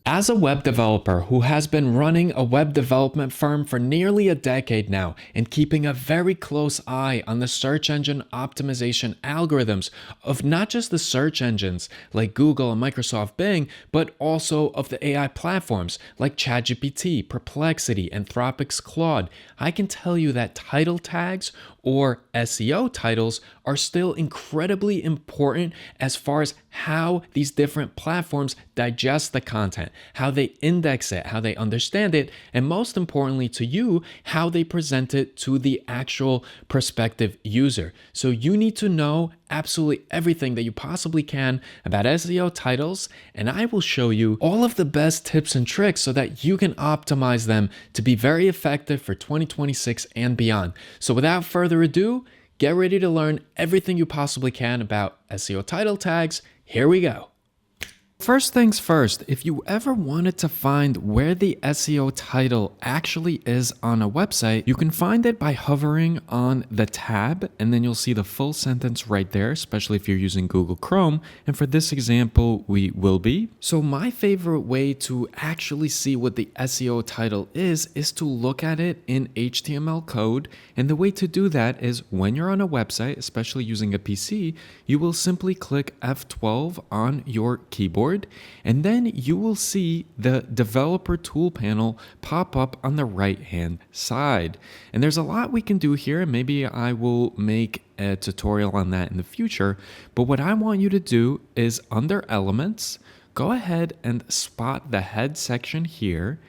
As a web developer who has been running a web development firm for nearly a decade now and keeping a very close eye on the search engine optimization algorithms of not just the search engines like Google and Microsoft Bing, but also of the AI platforms like ChatGPT, Perplexity, Anthropic's Claude, I can tell you that title tags or SEO titles are still incredibly important as far as how these different platforms digest the content, how they index it, how they understand it, and most importantly to you, how they present it to the actual prospective user. So you need to know absolutely everything that you possibly can about SEO titles, and I will show you all of the best tips and tricks so that you can optimize them to be very effective for 2026 and beyond. So without further ado, get ready to learn everything you possibly can about SEO title tags. Here we go. First things first, if you ever wanted to find where the SEO title actually is on a website, you can find it by hovering on the tab, and then you'll see the full sentence right there, especially if you're using Google Chrome. And for this example, we will be. So my favorite way to actually see what the SEO title is to look at it in HTML code. And the way to do that is when you're on a website, especially using a PC, you will simply click F12 on your keyboard, and then you will see the developer tool panel pop up on the right hand side. And there's a lot we can do here, and maybe I will make a tutorial on that in the future. But what I want you to do is under Elements, go ahead and spot the head section here.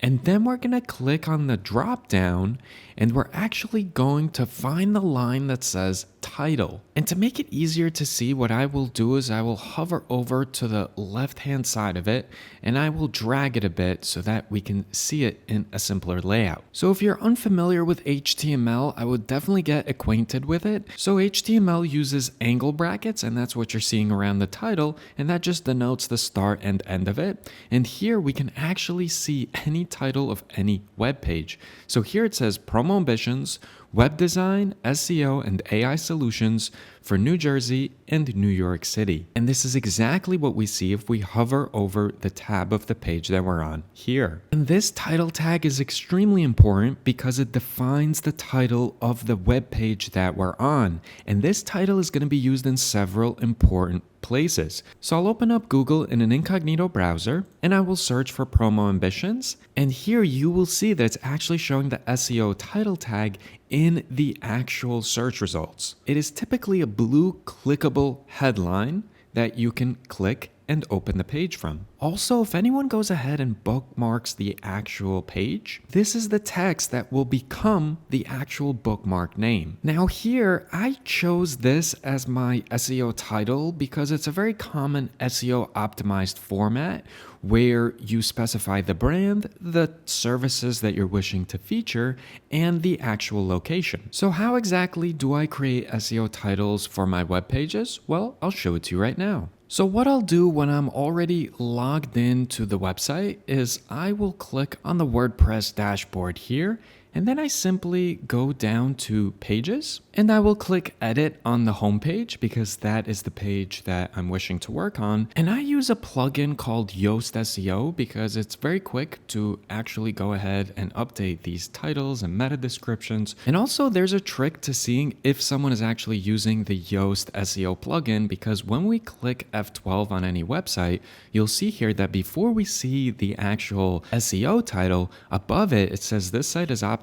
And then we're going to click on the drop down, and we're actually going to find the line that says title. And to make it easier to see, what I will do is I will hover over to the left hand side of it, and I will drag it a bit so that we can see it in a simpler layout. So if you're unfamiliar with HTML, I would definitely get acquainted with it. So HTML uses angle brackets, and that's what you're seeing around the title, and that just denotes the start and end of it. And here we can actually see any title of any web page. So here it says Promo Ambitions, Web Design, SEO, and AI Solutions for New Jersey and New York City. And this is exactly what we see if we hover over the tab of the page that we're on here. And this title tag is extremely important because it defines the title of the web page that we're on. And this title is going to be used in several important places. So I'll open up Google in an incognito browser, and I will search for Promo Ambitions. And here you will see that it's actually showing the SEO title tag in the actual search results. It is typically a blue clickable headline that you can click and open the page from. Also, if anyone goes ahead and bookmarks the actual page, this is the text that will become the actual bookmark name. Now here, I chose this as my SEO title because it's a very common SEO optimized format where you specify the brand, the services that you're wishing to feature, and the actual location. So how exactly do I create SEO titles for my web pages? Well, I'll show it to you right now. So what I'll do when I'm already logged into the website is I will click on the WordPress dashboard here, and then I simply go down to Pages, and I will click Edit on the home page because that is the page that I'm wishing to work on. And I use a plugin called Yoast SEO because it's very quick to actually go ahead and update these titles and meta descriptions. And also there's a trick to seeing if someone is actually using the Yoast SEO plugin, because when we click F12 on any website, you'll see here that before we see the actual SEO title, above it, it says this site is optimized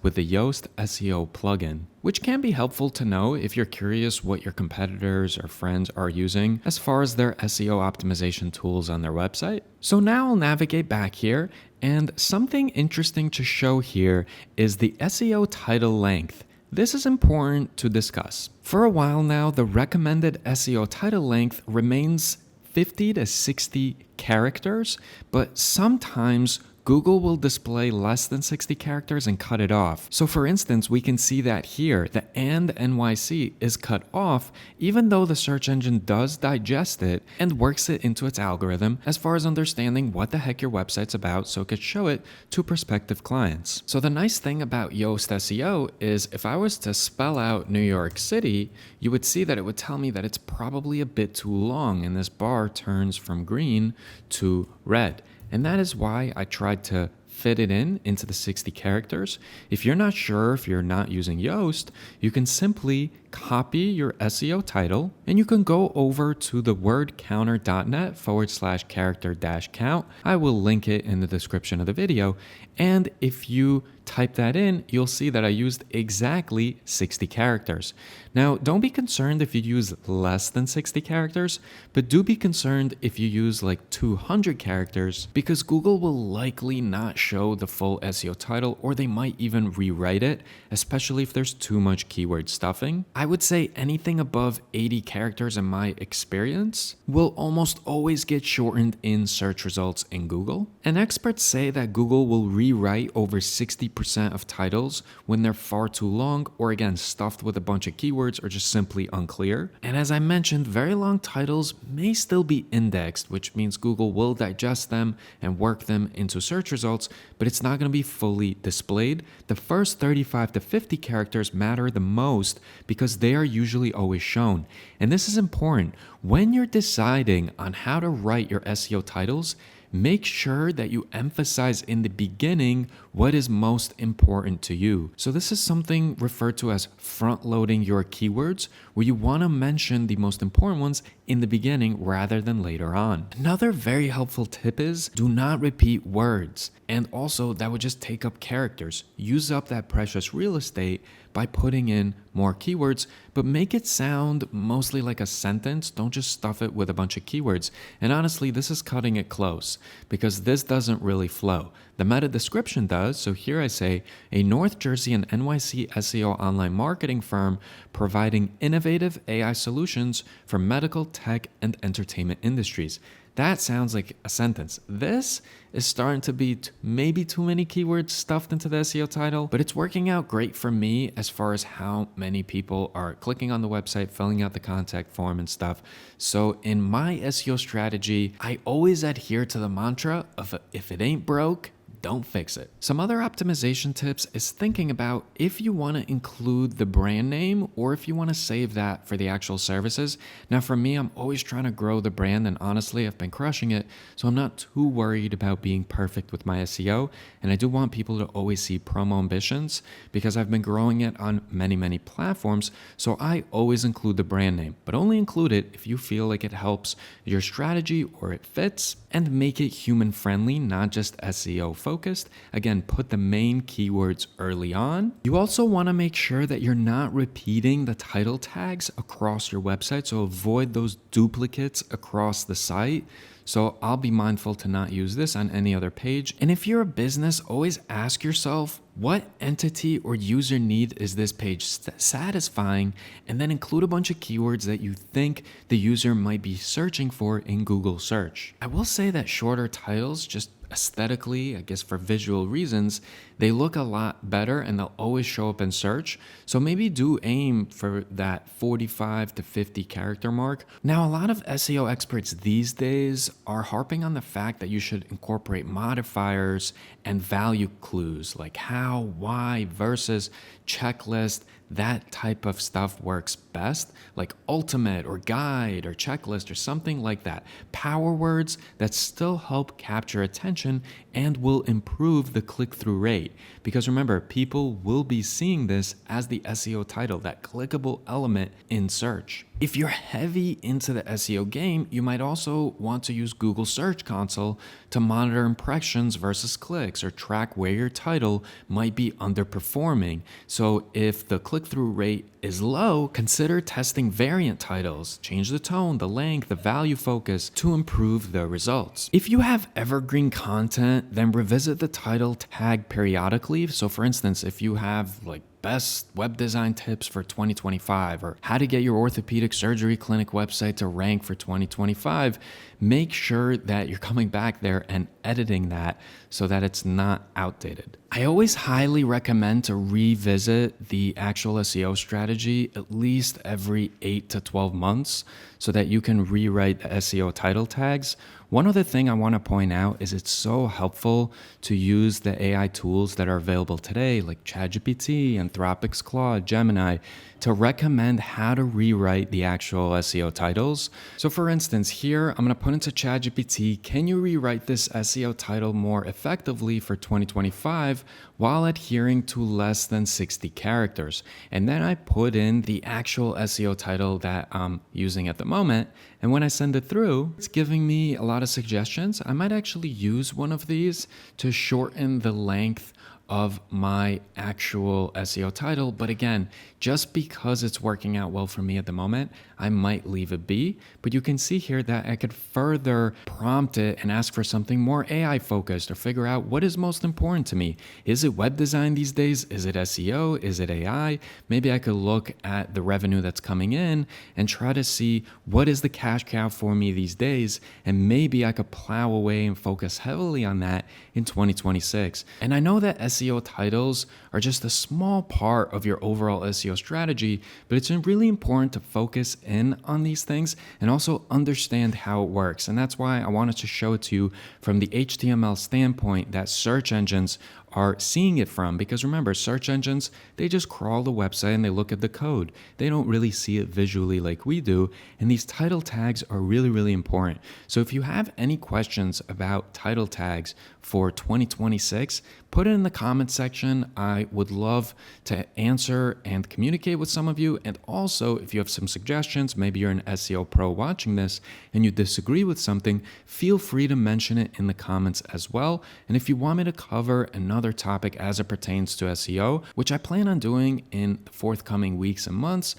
with the Yoast SEO plugin, which can be helpful to know if you're curious what your competitors or friends are using as far as their SEO optimization tools on their website. So now I'll navigate back here, and something interesting to show here is the SEO title length. This is important to discuss. For a while now, the recommended SEO title length remains 50 to 60 characters, but sometimes Google will display less than 60 characters and cut it off. So for instance, we can see that here, the and NYC is cut off, even though the search engine does digest it and works it into its algorithm as far as understanding what the heck your website's about so it could show it to prospective clients. So the nice thing about Yoast SEO is if I was to spell out New York City, you would see that it would tell me that it's probably a bit too long, and this bar turns from green to red. And that is why I tried to fit it into the 60 characters. If you're not sure, if you're not using Yoast, you can simply copy your SEO title and you can go over to the wordcounter.net/character-count. I will link it in the description of the video. And if you type that in, you'll see that I used exactly 60 characters. Now, don't be concerned if you use less than 60 characters, but do be concerned if you use like 200 characters, because Google will likely not show the full SEO title, or they might even rewrite it, especially if there's too much keyword stuffing. I would say anything above 80 characters in my experience will almost always get shortened in search results in Google. And experts say that Google will rewrite over 60% of titles when they're far too long, or again, stuffed with a bunch of keywords or just simply unclear. And as I mentioned, very long titles may still be indexed, which means Google will digest them and work them into search results, but it's not going to be fully displayed. The first 35 to 50 characters matter the most because they are usually always shown. And this is important. When you're deciding on how to write your SEO titles, make sure that you emphasize in the beginning what is most important to you. So this is something referred to as front-loading your keywords, where you want to mention the most important ones in the beginning rather than later on. Another very helpful tip is do not repeat words. And also that would just take up characters. Use up that precious real estate by putting in more keywords, but make it sound mostly like a sentence. Don't just stuff it with a bunch of keywords. And honestly, this is cutting it close because this doesn't really flow. The meta description does. So here I say, a North Jersey and NYC SEO online marketing firm providing innovative AI solutions for medical, tech, and entertainment industries. That sounds like a sentence. This is starting to be maybe too many keywords stuffed into the SEO title, but it's working out great for me as far as how many people are clicking on the website, filling out the contact form and stuff. So in my SEO strategy, I always adhere to the mantra of if it ain't broke, don't fix it. Some other optimization tips is thinking about if you want to include the brand name or if you want to save that for the actual services. Now for me, I'm always trying to grow the brand, and honestly, I've been crushing it. So I'm not too worried about being perfect with my SEO. And I do want people to always see promo ambitions because I've been growing it on many platforms. So I always include the brand name, but only include it if you feel like it helps your strategy or it fits, and make it human friendly, not just SEO focused. Again, put the main keywords early on. You also want to make sure that you're not repeating the title tags across your website, so avoid those duplicates across the site. So I'll be mindful to not use this on any other page. And if you're a business, always ask yourself, what entity or user need is this page satisfying? And then include a bunch of keywords that you think the user might be searching for in Google search. I will say that shorter titles, just aesthetically, I guess for visual reasons, they look a lot better and they'll always show up in search. So maybe do aim for that 45 to 50 character mark. Now, a lot of SEO experts these days are harping on the fact that you should incorporate modifiers and value clues like how, why, versus, checklist. That type of stuff works best, like ultimate or guide or checklist or something like that. Power words that still help capture attention and will improve the click-through rate. Because remember, people will be seeing this as the SEO title, that clickable element in search. If you're heavy into the SEO game, you might also want to use Google Search Console to monitor impressions versus clicks or track where your title might be underperforming. So if the click-through rate is low, consider testing variant titles. Change the tone, the length, the value focus to improve the results. If you have evergreen content, then revisit the title tag periodically. So for instance, if you have like best web design tips for 2025 or how to get your orthopedic surgery clinic website to rank for 2025, make sure that you're coming back there and editing that so that it's not outdated. I always highly recommend to revisit the actual SEO strategy at least every 8 to 12 months so that you can rewrite the SEO title tags. One other thing I want to point out is it's so helpful to use the AI tools that are available today, like ChatGPT, Anthropic's Claude, Gemini, to recommend how to rewrite the actual SEO titles. So for instance, here I'm going to put into ChatGPT, can you rewrite this SEO title more effectively for 2025 while adhering to less than 60 characters? And then I put in the actual SEO title that I'm using at the moment. And when I send it through, it's giving me a lot of suggestions. I might actually use one of these to shorten the length of my actual SEO title. But again, just because it's working out well for me at the moment, I might leave it be. But you can see here that I could further prompt it and ask for something more AI focused or figure out what is most important to me. Is it web design these days? Is it SEO? Is it AI? Maybe I could look at the revenue that's coming in and try to see what is the cash cow for me these days. And maybe I could plow away and focus heavily on that in 2026. And I know that SEO titles are just a small part of your overall SEO strategy, but it's really important to focus in on these things and also understand how it works. And that's why I wanted to show it to you from the HTML standpoint that search engines are seeing it from, because remember, search engines, they just crawl the website and they look at the code. They don't really see it visually like we do. And these title tags are really, really important. So if you have any questions about title tags for 2026, put it in the comments section. I would love to answer and communicate with some of you. And also, if you have some suggestions, maybe you're an SEO pro watching this and you disagree with something, feel free to mention it in the comments as well. And if you want me to cover another topic as it pertains to SEO, which I plan on doing in the forthcoming weeks and months,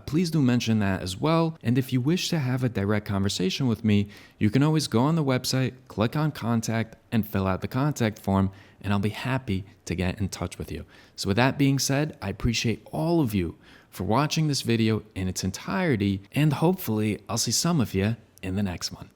please do mention that as well. And if you wish to have a direct conversation with me, you can always go on the website, click on contact, and fill out the contact form, and I'll be happy to get in touch with you. So with that being said, I appreciate all of you for watching this video in its entirety, and hopefully I'll see some of you in the next one.